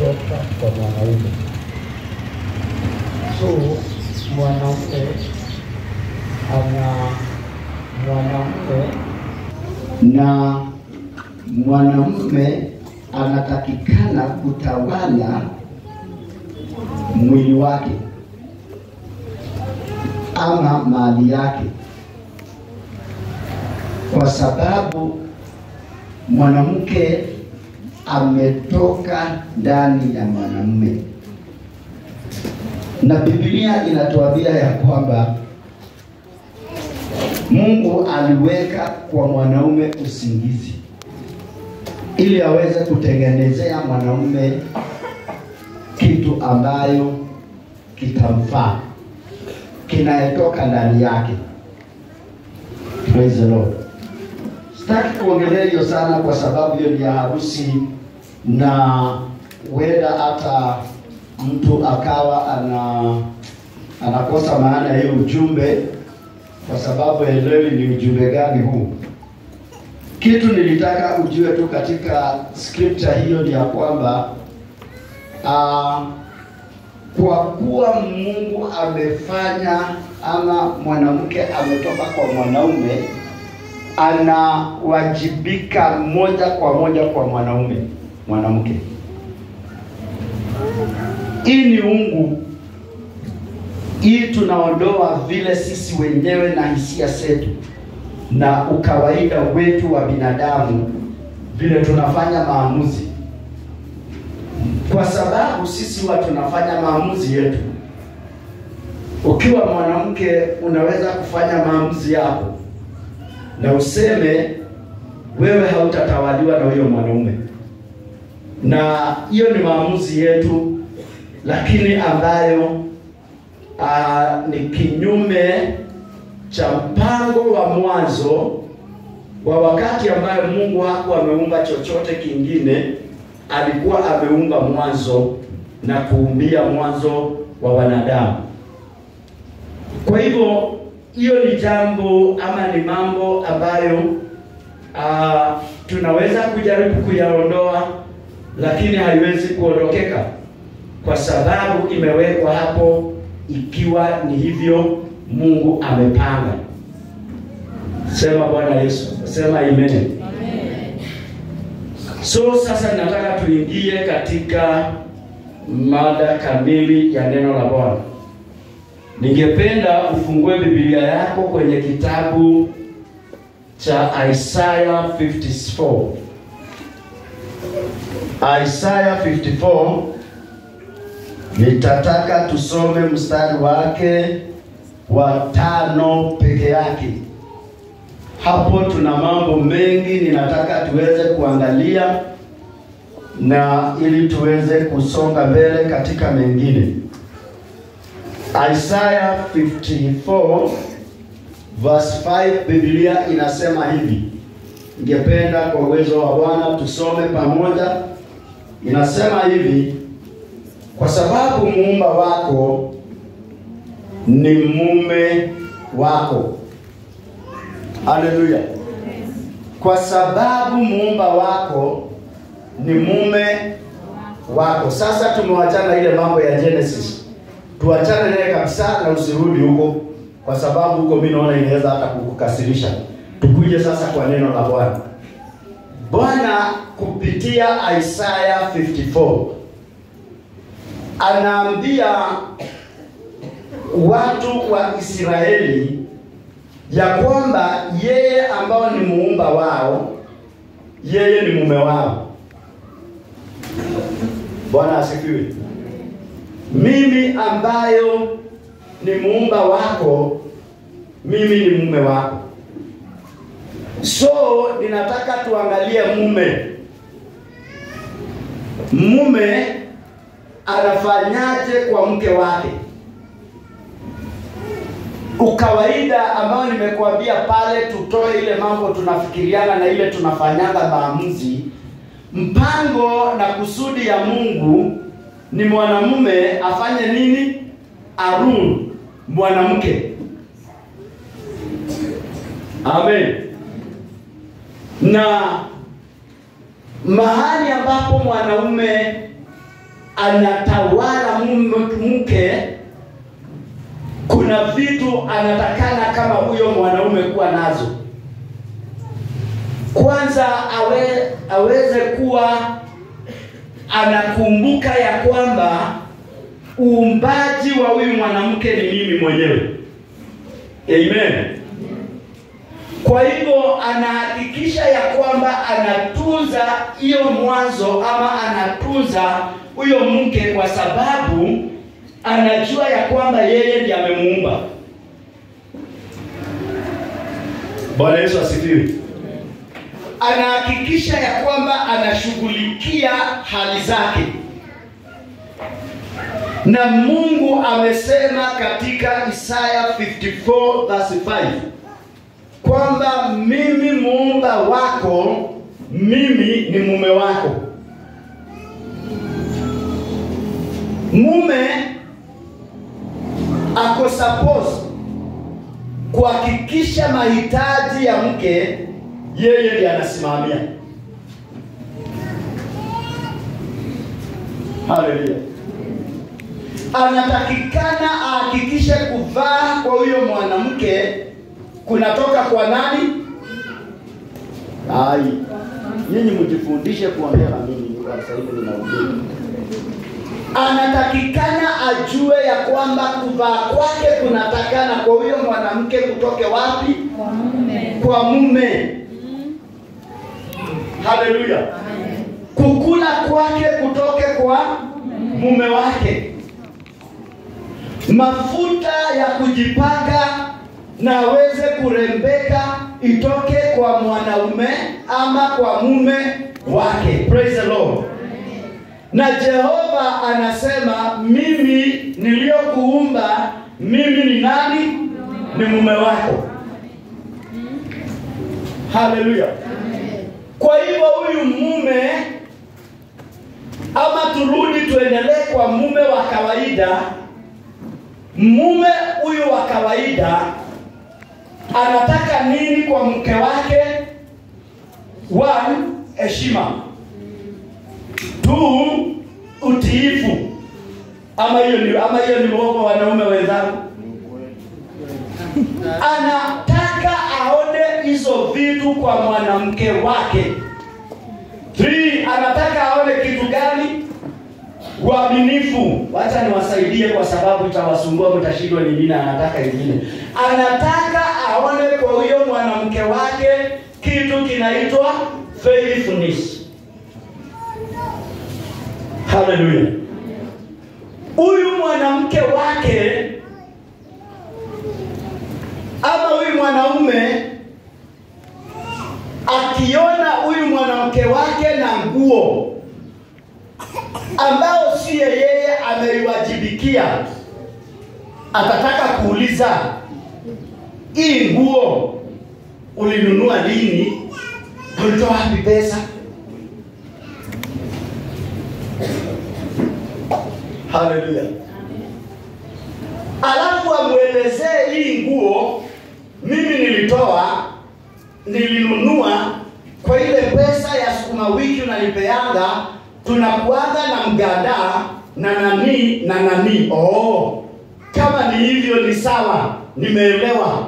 kutoka kwa mwanaume. So mwanaume ana mwanaume na mwanamume anatakikana kutawala mwili wake ama mali yake, kwa sababu mwanamke ametoka ndani ya mwanamume, na Biblia inatuambia ya kwamba Mungu aliweka kwa mwanaume usingizi ili aweze kutengenezea mwanaume kitu ambayo kitamfaa, kinayetoka ndani yake. Praise the Lord. Sitaki kuongelea hiyo sana kwa sababu hiyo ni ya harusi, na wenda hata mtu akawa anakosa maana ya hiyo ujumbe, kwa sababu elewi ni ujumbe gani huu. Kitu nilitaka ujue tu katika scripture hiyo ni ya kwamba kwa kuwa Mungu amefanya ama mwanamke ametoka kwa mwanaume, anawajibika moja kwa moja kwa mwanamke. Hii ni ungu. Hii tunaondoa vile sisi wenyewe na hisia zetu na ukawaida wetu wa binadamu, vile tunafanya maamuzi, kwa sababu sisi watu tunafanya maamuzi yetu. Ukiwa mwanamke unaweza kufanya maamuzi yako na useme wewe hautatawaliwa na huyo mwanaume, na hiyo ni maamuzi yetu, lakini ambayo ni kinyume cha mpango wa mwanzo wa wakati ambayo Mungu hakuwa ameumba chochote kingine. Alikuwa ameumba mwanzo na kuumbia mwanzo wa wanadamu. Kwa hivyo hiyo ni jambo ama ni mambo ambayo tunaweza kujaribu kuyaondoa, lakini haiwezi kuondokeka kwa sababu imewekwa hapo ikiwa ni hivyo Mungu amepanga. Sema Bwana Yesu, sema amen. Amen. So sasa nataka tuingie katika mada kamili ya neno la Bwana. Ningependa ufungue Biblia yako kwenye kitabu cha Isaiah 54. Isaiah 54, nitataka tusome mstari wake wa 5 peke yake. Hapo tuna mambo mengi ninataka tuweze kuangalia na ili tuweze kusonga mbele katika mengine. Isaiah 54 verse 5, Biblia inasema hivi. Ningependa kwa uwezo wa Bwana tusome pamoja. Inasema hivi: kwa sababu muumba wako ni mume wako. Haleluya. Kwa sababu muumba wako ni mume wako. Sasa tumewachana ile mambo ya Genesis. Tuachane naye kabisa na usirudi huko, kwa sababu huko mimi naona inaweza hata kukukasirisha. Tukuje sasa kwa neno la Bwana. Bwana kupitia Isaiah 54 anaambia watu wa Israeli ya kwamba yeye ambao ni muumba wao, yeye ni mume wao. Bwana asifiwe. Mimi ambayo ni muumba wako, mimi ni mume wako. So ninataka tuangalie mume anafanyaje kwa mke wake. Ukawaida ambao nimekuambia pale, tutoe ile mambo tunafikiriana na ile tunafanyanga maamuzi. Mpango na kusudi ya Mungu ni mwanamume afanye nini? Arule mwanamke. Amen. Na mahali ambapo mwanaume anatawala mke, kuna vitu anatakana kama huyo mwanaume kuwa nazo. Kwanza aweze kuwa anakumbuka ya kwamba uumbaji wa huyu mwanamke ni mimi mwenyewe. Amen. Kwa hivyo anahakikisha ya kwamba anatunza hiyo mwanzo ama anatunza huyo mke, kwa sababu anajua ya kwamba yeye ndiye amemuumba. Bwana Yesu asifiwe. Anahakikisha ya kwamba anashughulikia hali zake. Na Mungu amesema katika Isaya 54 verse 5 kwamba mimi muumba wako, mimi ni mume wako. Mume ako suppose kuhakikisha mahitaji ya mke, yeye ndiye anasimamia. Haleluya. Anatakikana ahakikishe kuvaa kwa huyo mwanamke kunatoka kwa nani? Nyinyi mjifundishe kuongea na mimi kwa sababu ninaongea. Anatakikana ajue ya kwamba kuvaa kwake kunatakana kwa huyo mwanamke kutoke wapi? Kwa mume. Kwa mume. Haleluya. Kukula kwake kutoke kwa mume wake. Mafuta ya kujipaka na aweze kurembeka itoke kwa mwanaume ama kwa mume wake. Praise the Lord. Na Jehova anasema mimi niliyokuumba, mimi ni nani? Ni mume wako. Haleluya. Kwa hivyo huyu mume, ama turudi tuendelee kwa mume wa kawaida. Mume huyu wa kawaida anataka nini kwa mke wake? 1, heshima. 2, utiifu. Ama hiyo ni mwongo wanaume wenzangu. Anataka aone hizo vitu kwa mwanamke wake. 3, anataka aone kitu gani? Uaminifu. Wacha niwasaidie kwa sababu itawasumbua, mtashindwa ni nini anataka ingine. Anataka aone kwa huyo mwanamke wake kitu kinaitwa faithfulness. Hallelujah. Huyu mwanamke wake ama huyu mwanaume akiona huyu mwanamke wake na nguo ambao si yeye ameiwajibikia, atataka kuuliza, hii nguo ulinunua lini? Ulitoa wapi pesa? Hallelujah. Alafu amwelezee, hii nguo mimi nilinunua kwa ile pesa ya sukuma wiki unanipeanga, tunakuaga na mganda na nani. Kama ni hivyo ni sawa, nimeelewa.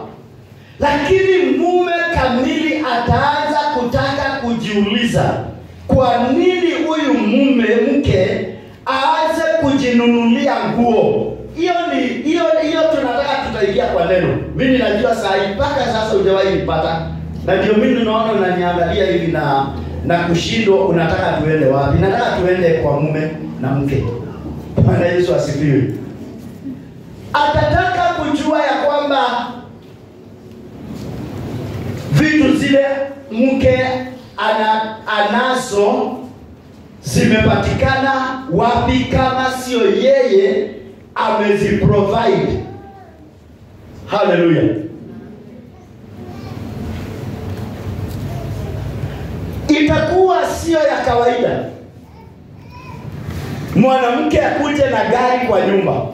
Lakini mume kamili ataanza kutaka kujiuliza, kwa nini huyu mke aanze kujinunulia nguo? Hiyo tunataka tutaingia kwa neno. Mimi najua saa hii mpaka sasa hujawahi nipata. Na ndio mimi naona unaniangalia hivi na kushindwa, unataka tuende wapi? Nataka tuende kwa mume na mke. Bwana Yesu asifiwe. Atataka kujua ya kwamba vitu zile mke anazo zimepatikana wapi kama sio yeye ameziprovide. Hallelujah. Itakuwa sio ya kawaida mwanamke akuje na gari kwa nyumba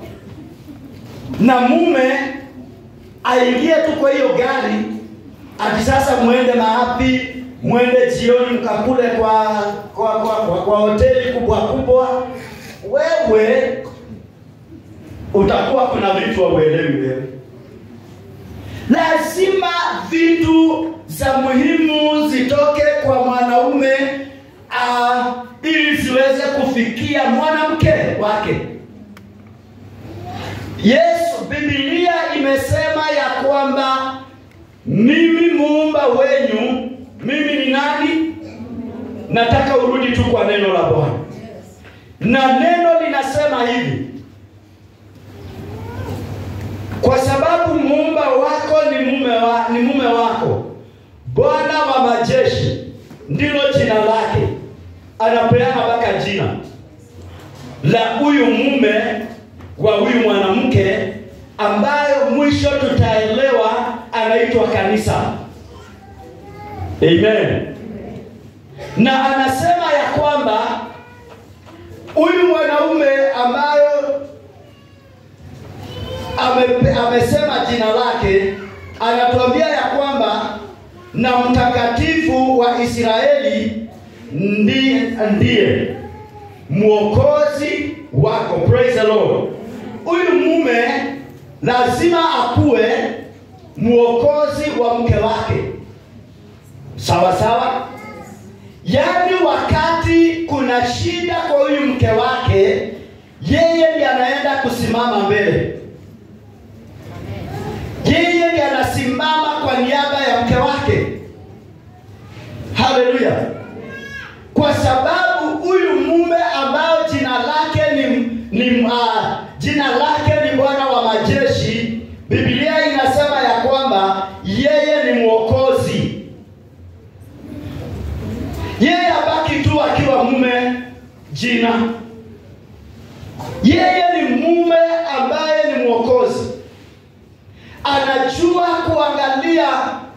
na mume aingie tu kwa hiyo gari, ati sasa muende maapi, muende jioni mkakule kwa hoteli kubwa kubwa, wewe utakuwa kuna vitu hauelewi wewe. Lazima vitu za muhimu zitoke kwa mwanaume ili ziweze kufikia mwanamke wake. Yesu, Biblia imesema ya kwamba mimi muumba wenyu, mimi ni nani? Nataka urudi tu kwa neno la Bwana. Na neno linasema hivi: kwa sababu muumba wako ni mume wako, Bwana wa majeshi ndilo jina lake. Anapeana mpaka jina la huyu mume wa huyu mwanamke, ambayo mwisho tutaelewa anaitwa kanisa. Amen. Na anasema ya kwamba huyu mwanaume ambayo amesema jina lake, anatuambia ya kwamba na mtakatifu wa Israeli ndiye mwokozi wako. Praise the Lord. Huyu mume lazima akuwe mwokozi wa mke wake. Sawa sawa? Yaani wakati kuna shida kwa huyu mke wake, yeye ndiye anaenda kusimama mbele. Yeye ndiye anasimama kwa niaba ya mke wake. Haleluya. Kwa sababu huyu mume ambao jina lake ni Bwana wa majeshi, Biblia inasema ya kwamba yeye ni mwokozi. Yeye abaki tu akiwa mume jina. Yeye ni mume ambaye ni mwokozi. Anajua kuangalia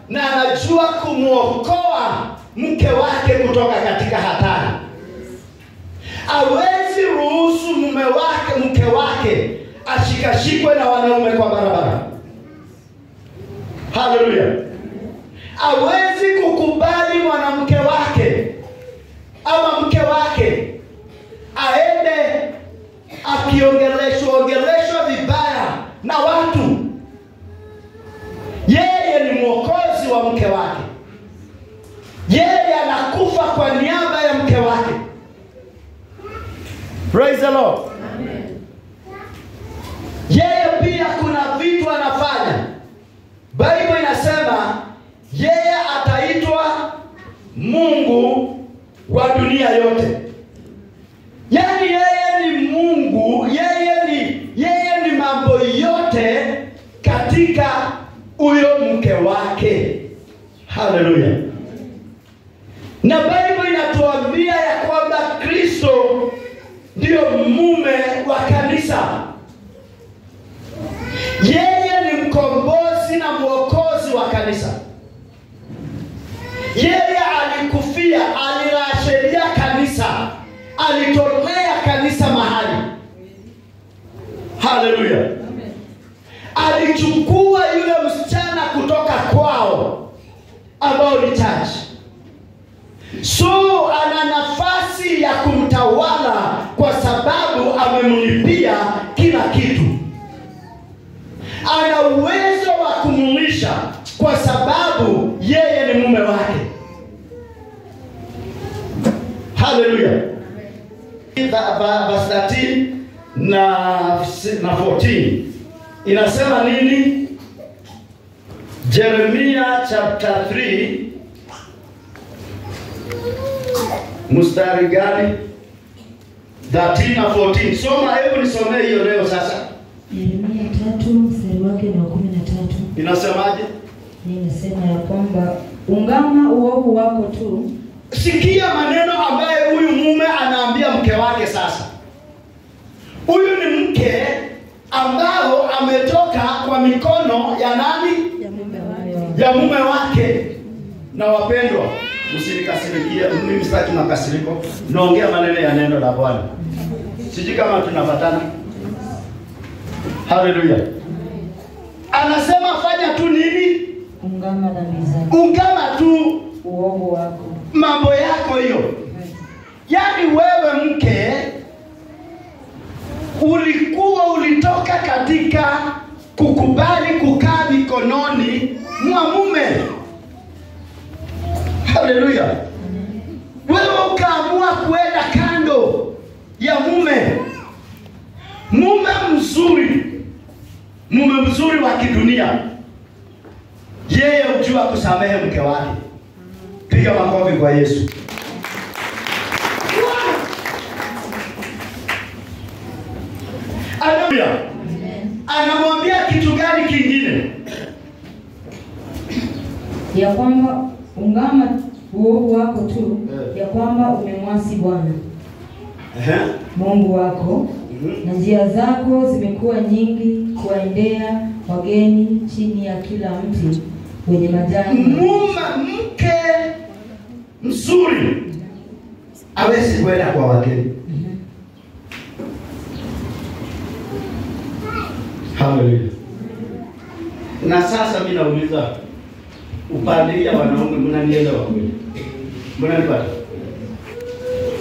na anajua kumuokoa mke wake kutoka katika hatari. Hawezi ruhusu mke wake ashikashikwe na wanaume kwa barabara. Haleluya. Hawezi kukubali mwanamke wake ama mke wake aende akiongeleshwa vibaya na watu. Yeye ni mwokozi wa mke wake. Yeye anakufa kwa niaba ya mke wake. Praise the Lord. Amen. Yeye pia kuna vitu anafanya. Bible inasema yeye ataitwa Mungu wa dunia yote. Yaani yeye ni Mungu, yeye ni mambo yote katika huyo mke wake. Haleluya. Na Bible inatuambia ya kwamba Kristo ndio mume wa kanisa. Yeye ni mkombozi na mwokozi wa kanisa. Yeye alikufia, alirashiria kanisa, alitolea kanisa mahali. Haleluya. Alichukua yule msichana kutoka kwao ambao ni church. So ana nafasi ya kumtawala kwa sababu amemlipia kila kitu. Ana uwezo wa kumlisha kwa sababu yeye ni mume wake. Haleluya. Verse 13 na 14 inasema nini? Jeremiah chapter 3 mstari gani? 13 na 14. Soma, hebu nisomee hiyo leo sasa. Yeremia 3 mstari wake ni 13. Inasemaje? Inasema ya kwamba ungama uovu wako tu. Sikia maneno ambaye huyu mume anaambia mke wake sasa. Huyu ni mke ambao ametoka kwa mikono ya nani? Ya mume wake. Na wapendwa, msinikasirikie, mimi sitaki makasiriko. Naongea maneno ya neno la Bwana. Siji kama tunapatana. Haleluya. Anasema fanya tu nini? Ungama dhambi zako. Ungama tu uovu wako. Mambo yako hiyo. Yaani wewe mke ulitoka katika kukubali kukaa mikononi mwa mume. Haleluya. Wewe ukaamua kuenda kando ya mume. Mume mzuri wa kidunia, yeye hujua kusamehe mke wake. Piga makofi kwa Yesu. Haleluya. Anamwambia kitu gani kingine? Ya kwamba ungama uovu wako tu, ya kwamba umemwasi Bwana Mungu wako, na njia zako zimekuwa nyingi kuwaendea wageni chini ya kila mti wenye majani. Mke mzuri hawezi kwenda kwa wageni. Haleluya. Na sasa mimi nauliza, upande ya wanaume mnanielewa kweli? Mnanipata?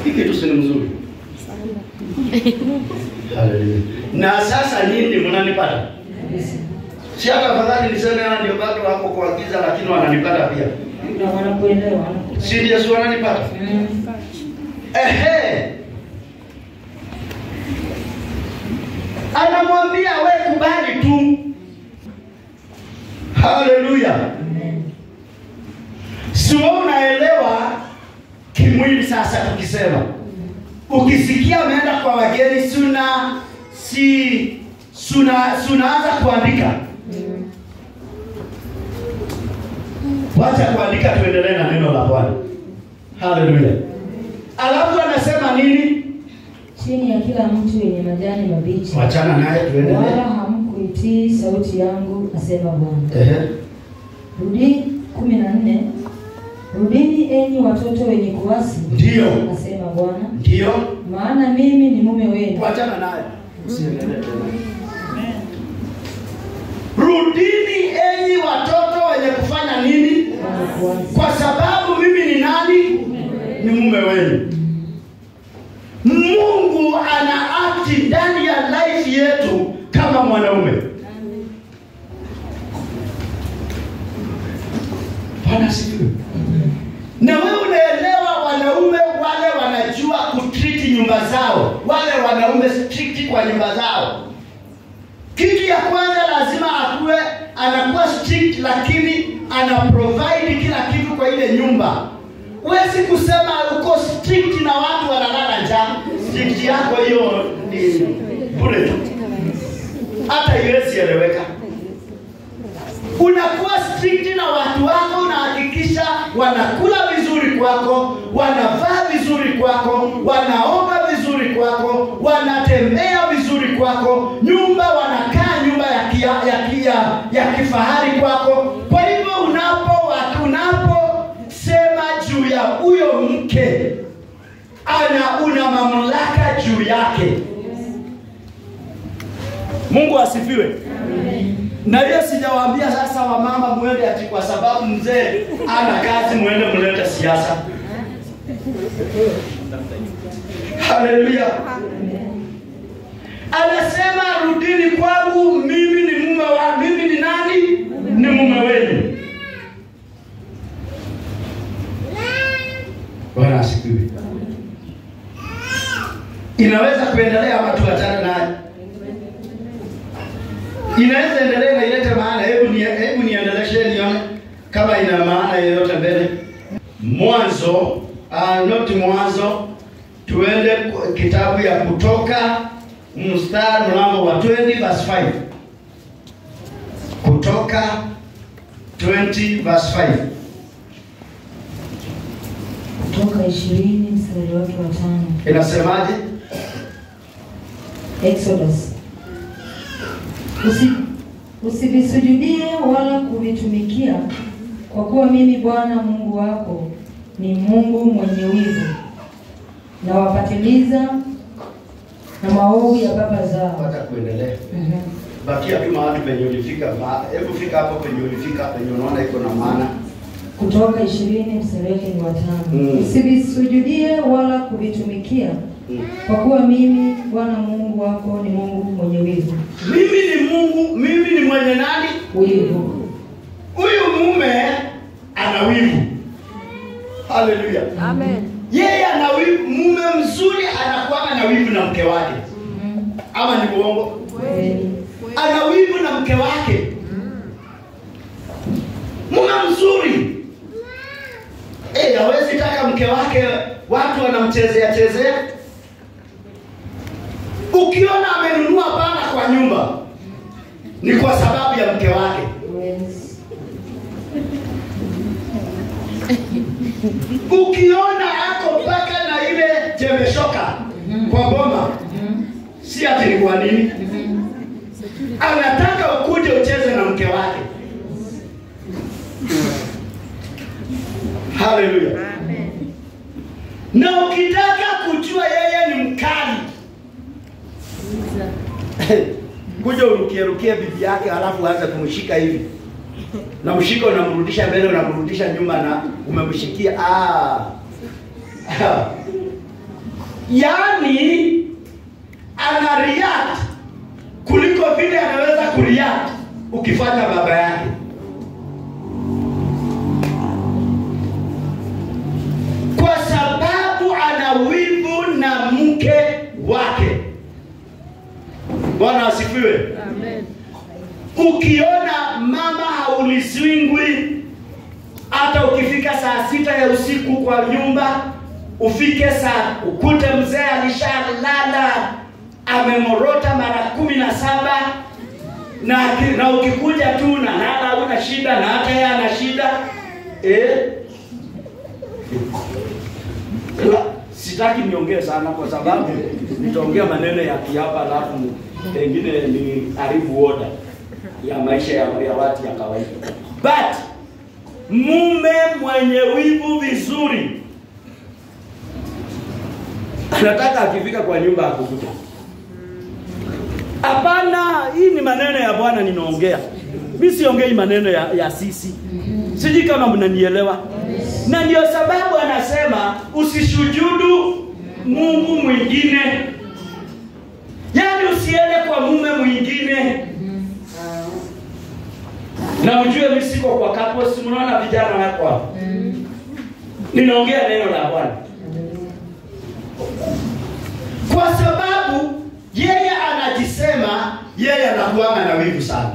Hiki kitu si mzuri. Haleluya. Na sasa nyinyi mnanipata? Si hata afadhali niseme ndio bado wako kwa giza lakini wananipata pia. Na wanakuelewa. Si ndio wananipata? Anamwambia wewe kubali tu. Haleluya. Sio unaelewa kimwili sasa tukisema. Ukisikia ameenda kwa wageni sunaanza kuandika. Wacha kuandika, tuendelee na neno la Bwana. Haleluya. Alafu anasema nini? Chini ya kila mtu wenye majani mabichi. Wachana naye, tuendelee. Wala hamkuitii sauti yangu, asema Bwana. Rudi 14. Rudini enyi watoto wenye kuasi. Ndio. Asema Bwana. Ndio. Maana mimi ni mume wenu. Wachana naye. Usiendelee tena. Rudini enyi watoto wenye kufanya nini? Kwa sababu mimi ni nani? Ni mume wenu. Mungu ana akti ndani ya life yetu kama mwanaume. Bwana sifiwe. Na wewe unaelewa wanaume wale wanajua kutreat nyumba zao. Wale wanaume strict kwa nyumba zao. Kitu ya kwanza lazima anakuwa strict lakini ana provide kila kitu kwa ile nyumba. Huwezi kusema uko strict na watu wanalala njaa. Strict yako hiyo ni bure tu. Hata haiwezi eleweka. Unakuwa strict na watu wako, unahakikisha wanakula vizuri kwako, wanavaa vizuri kwako, wanaomba vizuri kwako, wanatembea vizuri kwako, nyumba wanakaa nyumba ya kifahari kwako. Kwa hivyo unaposema juu ya huyo mke, una mamlaka juu yake. Mungu asifiwe. Na hiyo sijawaambia sasa wamama muende ati kwa sababu mzee ana kazi muende mlete siasa. Haleluya. Anasema rudini kwangu, mimi ni mume wa, mimi ni nani? Ni mume wenu. Bwana asifiwe. Inaweza kuendelea ama tuachane naye? Inaweza endelea na ilete maana. Hebu niendeleshe nione kama ina maana yoyote mbele. Mwanzo, tuende kitabu ya Kutoka mstari mlango wa 20 verse 5. Kutoka 20 verse 5. Kutoka 20 mstari wake wa 5. Inasemaje? Exodus. Usivisujudie wala kuvitumikia, kwa kuwa mimi Bwana Mungu wako ni Mungu mwenye wivu, na wapatiliza na maovu ya baba zao. Wacha kuendelea. Bakia tu mahali penye ulifika. Hebu fika hapo penye ulifika, penye unaona iko na maana. Kutoka 20 mstari wa 5. Usivisujudie wala kuvitumikia, Kwa kuwa mimi Bwana Mungu wako ni Mungu mwenye wivu. Mimi ni mwenye nani? Wivu. Huyu mume ana wivu. Haleluya. Amen. Yeye ana wivu. Mume mzuri anakuwa na wivu na mke wake. Ama ni uongo? Ana wivu na mke wake. Mume mzuri hawezi taka mke wake watu wanamchezea. Ukiona amenunua bana kwa nyumba ni kwa sababu ya mke wake. Ukiona ako mpaka na ile jemeshoka kwa boma, si ati ni kwa nini? Anataka ukuje ucheze na mke wake. Haleluya. Amen. Na ukitaka kujua yeye ni mkali, kuja urukie bibi yake halafu aanze kumshika hivi. Na mshika unamrudisha mbele, unamrudisha nyuma na umemshikia. Yaani ana react kuliko vile anaweza kureact ukifanya baba yake. Kwa sababu ana wivu na mke wake. Bwana asifiwe. Amen. Ukiona mama haulizwingwi, hata ukifika saa 6 ya usiku kwa nyumba, ufike ukute mzee alishalala amemorota mara 17 na ukikuja tu na lala una shida na hata yeye ana shida. Sitaki niongee sana kwa sababu nitaongea maneno ya kiapa alafu pengine ni haribu order ya maisha ya watu ya kawaida. But mume mwenye wivu vizuri anataka akifika kwa nyumba akukuta. Hapana, hii ni maneno ya Bwana ninaongea. Mimi siongei maneno ya sisi. Siji kama mnanielewa. Na ndio sababu anasema usishujudu Mungu mwingine. Yaani usiende kwa mume mwingine. Na ujue mimi siko kwa kapo, si mnaona vijana wako hapo. Ninaongea neno la Bwana. Kwa sababu yeye anajisema yeye anakuwa na wivu sana.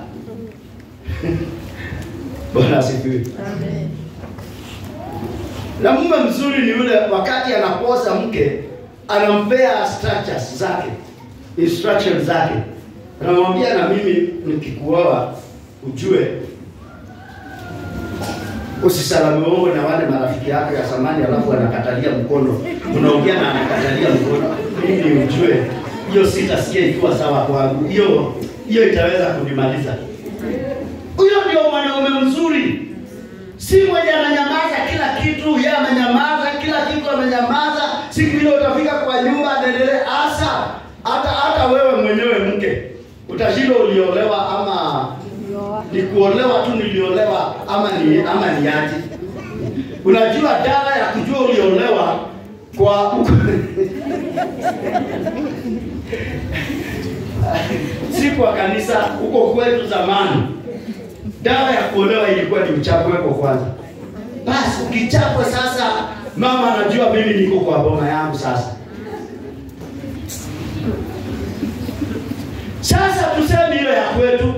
Bwana asifiwe. Amen. Na mume mzuri ni yule wakati anapoza mke anampea structures zake, instructions zake. Anamwambia na mimi nikikuoa ujue usisalame uongo na wale marafiki yako ya zamani alafu anakatalia mkono. Unaongea na anakatalia mkono. Ili ujue hiyo sitasikia ikiwa sawa kwangu. Hiyo itaweza kunimaliza. Huyo ndio mwanaume mzuri. Si mwenye ananyamaza kila kitu, yeye amenyamaza kila kitu amenyamaza. Siku ile utafika kwa nyumba anaendelea asa hata wewe mwenyewe mke utashinda uliolewa ama ni kuolewa tu niliolewa ama ni aje. Unajua dawa ya kujua uliolewa kwa si kwa kanisa huko kwetu zamani. Dawa ya kuolewa ilikuwa ni uchapwe kwa kwanza. Basi ukichapwa sasa mama anajua mimi niko kwa boma yangu sasa. Sasa tuseme ile ya kwetu,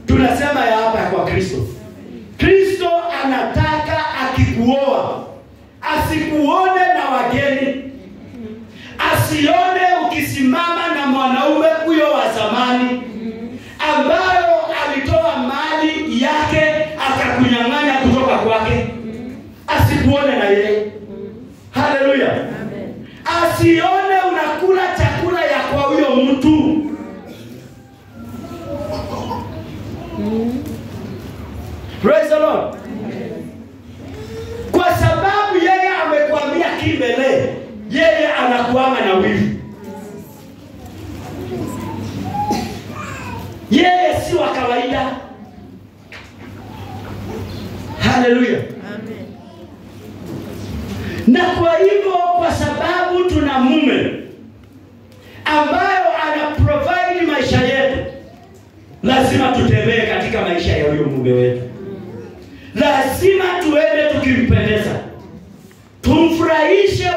tunasema ya hapa kwa Kristo. Kristo anataka akikuoa asikuone na wageni. Asione ukisimama na mwanaume huyo wa zamani ambayo alitoa mali yake akakunyang'anya kutoka kwake. Asikuone na yeye. Haleluya. Amen. Asione unakula chakula ya kwa huyo mtu. Praise the Lord. Kwa sababu yeye amekwambia kimbele, yeye anakuanga na wivu. Yeye si wa kawaida. Haleluya. Amen. Na kwa hivyo kwa sababu tuna mume ambayo ana provide maisha yetu, lazima tutembee katika maisha ya huyo mume wetu. Lazima tuende tukimpendeza, tumfurahishe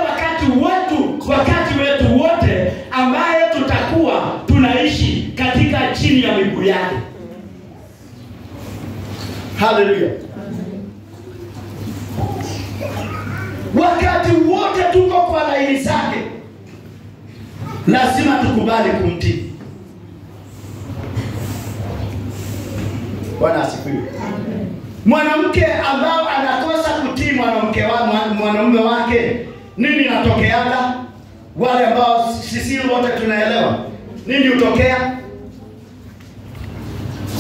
wakati wetu wote ambaye tutakuwa tunaishi katika chini ya miguu yake. Hallelujah. Wakati wote tuko kwa laini zake, lazima tukubali kumtii. Bwana asifiwe. Mwanamke ambao anakosa kutii mwanamume wake, nini inatokeaga? Wale ambao sisi wote tunaelewa nini utokea?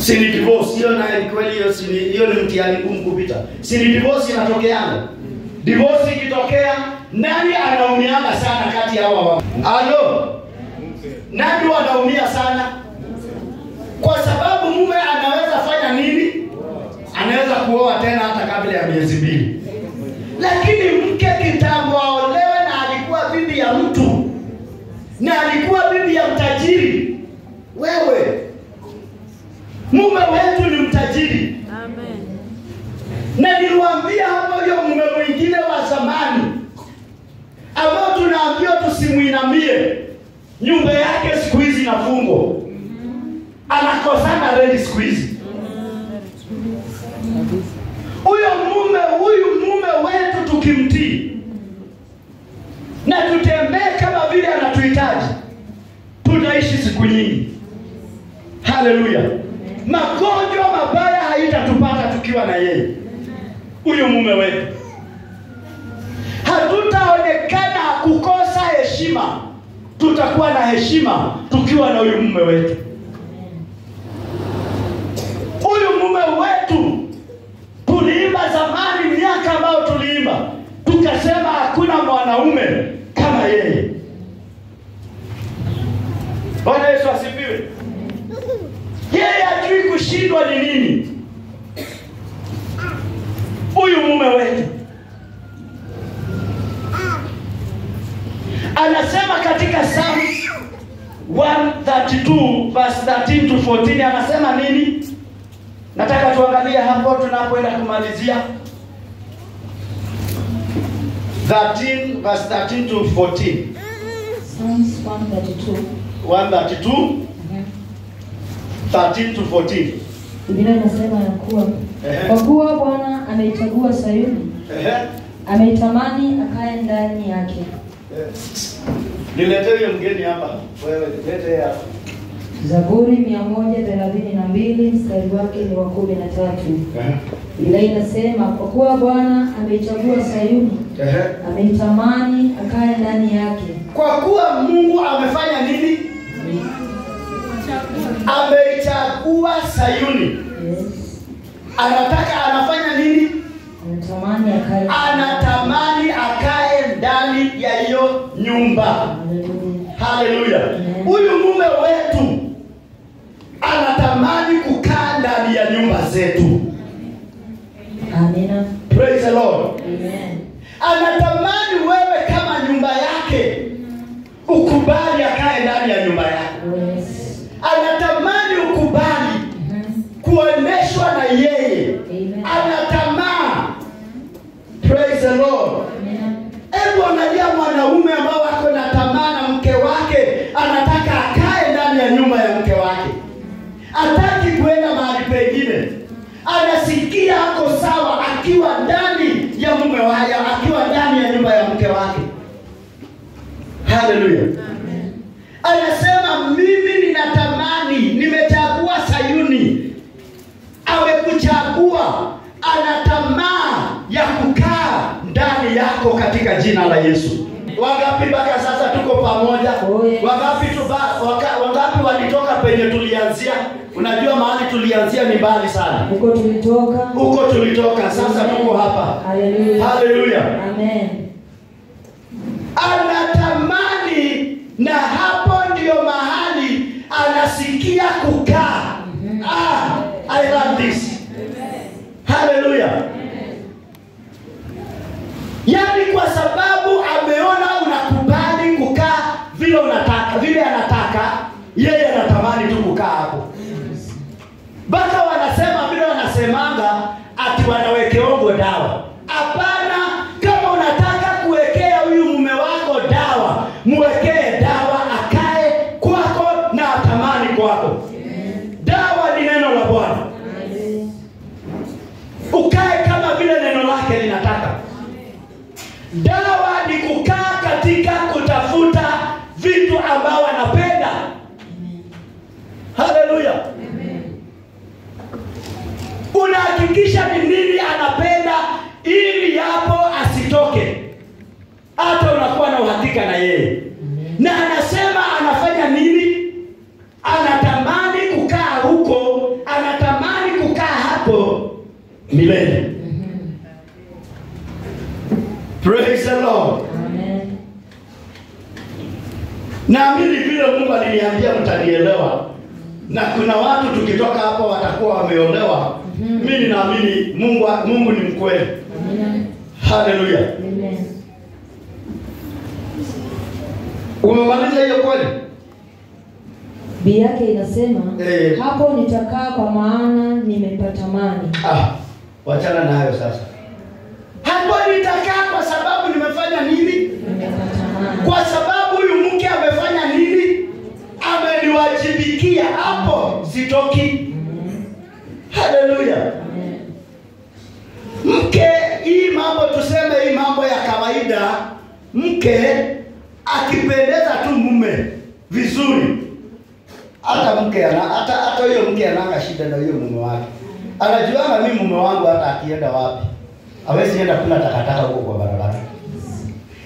Si ni divorce. Hiyo na kweli hiyo ni mtihani ngumu kupita. Si ni divorce inatokeaga? Divorce ikitokea, nani anaumiaga sana kati ya hawa? Nani wanaumia sana? Kwa sababu mume anaweza fanya nini? Anaweza kuoa tena hata kabla ya miezi 2. Lakini mke kitambo aolewe na alikuwa bibi ya mtu, na alikuwa bibi ya mtajiri. Wewe, mume wetu ni mtajiri. Amen. Na niliwaambia hapo hiyo mume mwingine wa zamani ambao tunaambiwa tusimuinamie, nyumba yake siku hizi inafungwa. Anakosana redi siku hizi. Huyu mume wetu tukimtii na tutembee kama vile anatuhitaji, tutaishi siku nyingi. Haleluya. Magonjwa mabaya haitatupata tukiwa na yeye. Huyu mume wetu, hatutaonekana kukosa heshima, tutakuwa na heshima tukiwa na huyu mume wetu. Huyu mume wetu, tuliimba zamani, miaka ambayo tuliimba, tukasema hakuna mwanaume kama yeye. Bwana Yesu asifiwe. Yeye hajui kushindwa ni nini. Huyu mume wetu anasema katika Psalm 132 verse 13 to 14, anasema nini? Nataka tuangalie hapo tunapoenda kumalizia. 13 verse 13 to 14. Psalms 132. 132 13 to 14. Biblia inasema ya kuwa kwa kuwa Bwana ameichagua Sayuni, ameitamani akae ndani yake. Niletee mgeni hapa. Wewe lete hapa. Zaburi 132 mstari wake ni wa 13. Biblia inasema kwa kuwa Bwana ameichagua Sayuni, ameitamani akae ndani yake. Kwa kuwa Mungu amefanya nini? Ameichagua Sayuni. Yes. Anafanya nini? Anatamani akae ndani ya hiyo nyumba. Haleluya. Huyu mume wetu anatamani kukaa ndani ya nyumba zetu. Amina. Praise the Lord. Amen. Anatamani wewe kama nyumba yake ukubali akae ndani ya nyumba yako. Yes. Anatamani ukubali kuoneshwa na yeye. Anatamaa. Praise the Lord. Hebu angalia mwanaume ambao wako na tamaa na mke wake, anataka akae ndani ya nyumba ya mke wake. Hataki kwenda mahali pengine. Anasikia ako sawa akiwa ndani ya mume wake, akiwa ndani ya nyumba ya mke wake. Hallelujah. Amen. Anasema mimi ninatamani, nimechagua Sayuni. Amekuchagua, anatamaa ya kukaa ndani yako katika jina la Yesu. Wangapi mpaka sasa tuko pamoja? Wangapi walitoka penye tulianzia? Unajua mahali tulianzia ni mbali sana. Huko tulitoka. Sasa tuko hapa. Hallelujah. Hallelujah. Amen. Anatamani, na hapo ndio mahali anasikia kukaa. I love this. Hallelujah. Yaani kwa sababu ameona unakubali kukaa vile unataka, vile anataka. anatamani tu kukaa hapo. Baka wanasema vile wanasemanga ati wanawekeongo dawa. Hapana, kama unataka kuwekea huyu mume wako dawa, muwekee dawa akae kwako na atamani kwako. Dawa ni neno la Bwana. Ukae kama vile neno lake linataka. Dawa ni kukaa katika kutafuta vitu ambao anapenda. Haleluya. Unahakikisha ni nini anapenda ili hapo asitoke. Hata unakuwa na uhakika na yeye. Na anasema anafanya nini? Anatamani kukaa huko, anatamani kukaa hapo milele. Praise the Lord. Amen. Naamini vile Mungu aliniambia mtanielewa. Na kuna watu tukitoka hapa watakuwa wameolewa. Mimi ninaamini Mungu ni mkweli. Amen. Haleluya. Amen. Umemaliza hiyo kweli? Biblia yake inasema hapo nitakaa kwa maana nimepatamani. Wachana nayo sasa. Hapo nitakaa kwa sababu nimefanya nini? Nimepatamani. Kwa sababu huyu mke amefanya nini? Ameniwajibikia. Hapo sitoki. Haleluya. Mke, hii mambo tuseme hii mambo ya kawaida, mke akipendeza tu mume vizuri, hata mke hata huyo mke ananga shida na huyo mume wake. Anajuanga mimi mume wangu hata akienda wapi hawezi enda kula takataka huko kwa barabara.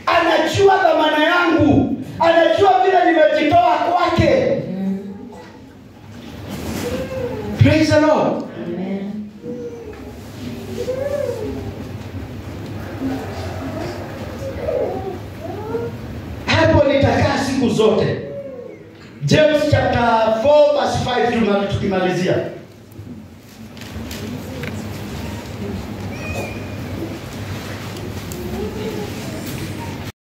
Anajua dhamana yangu, anajua vile nimejitoa kwake. Praise the Lord. Amen. Hapo nitakaa siku zote. James chapter 4 verse 5 tukimalizia.